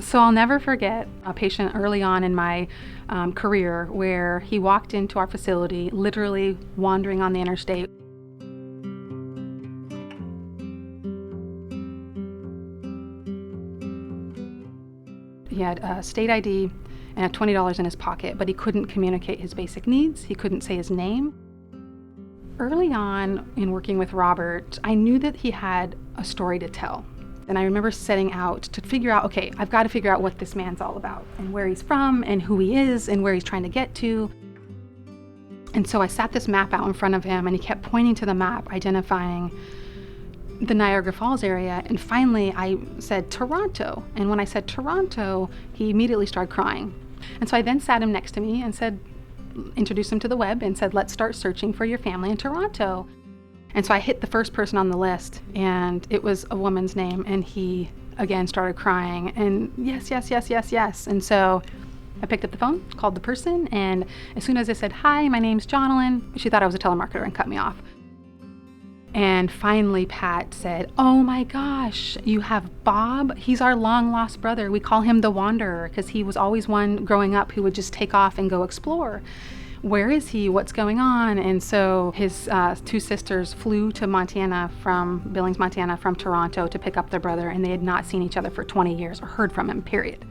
So I'll never forget a patient early on in my career where he walked into our facility, literally wandering on the interstate. He had a state ID and $20 in his pocket, but he couldn't communicate his basic needs. He couldn't say his name. Early on in working with Robert, I knew that he had a story to tell. And I remember setting out to figure out, okay, I've got to figure out what this man's all about and where he's from and who he is and where he's trying to get to. And so I sat this map out in front of him and he kept pointing to the map, identifying the Niagara Falls area. And finally I said Toronto. And when I said Toronto, he immediately started crying. And so I then sat him next to me and said, introduced him to the web and said, let's start searching for your family in Toronto. And so I hit the first person on the list and it was a woman's name, and he again started crying and yes, yes, yes, yes, yes. And so I picked up the phone, called the person, and as soon as I said, hi, my name's Jonalyn, she thought I was a telemarketer and cut me off. And finally Pat said, oh my gosh, you have Bob? He's our long lost brother. We call him the Wanderer because he was always one growing up who would just take off and go explore. Where is he? What's going on? And so his two sisters flew to Montana from Billings, Montana from Toronto to pick up their brother, and they had not seen each other for 20 years or heard from him, period.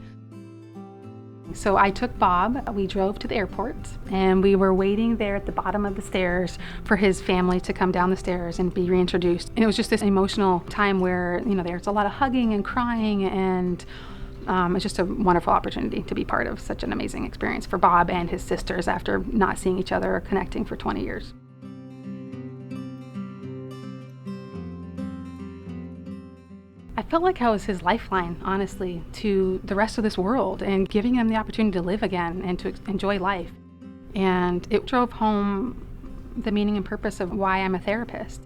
So I took Bob, we drove to the airport, and we were waiting there at the bottom of the stairs for his family to come down the stairs and be reintroduced. And it was just this emotional time where, there's a lot of hugging and crying, and it's just a wonderful opportunity to be part of such an amazing experience for Bob and his sisters after not seeing each other or connecting for 20 years. I felt like I was his lifeline, honestly, to the rest of this world and giving him the opportunity to live again and to enjoy life. And it drove home the meaning and purpose of why I'm a therapist.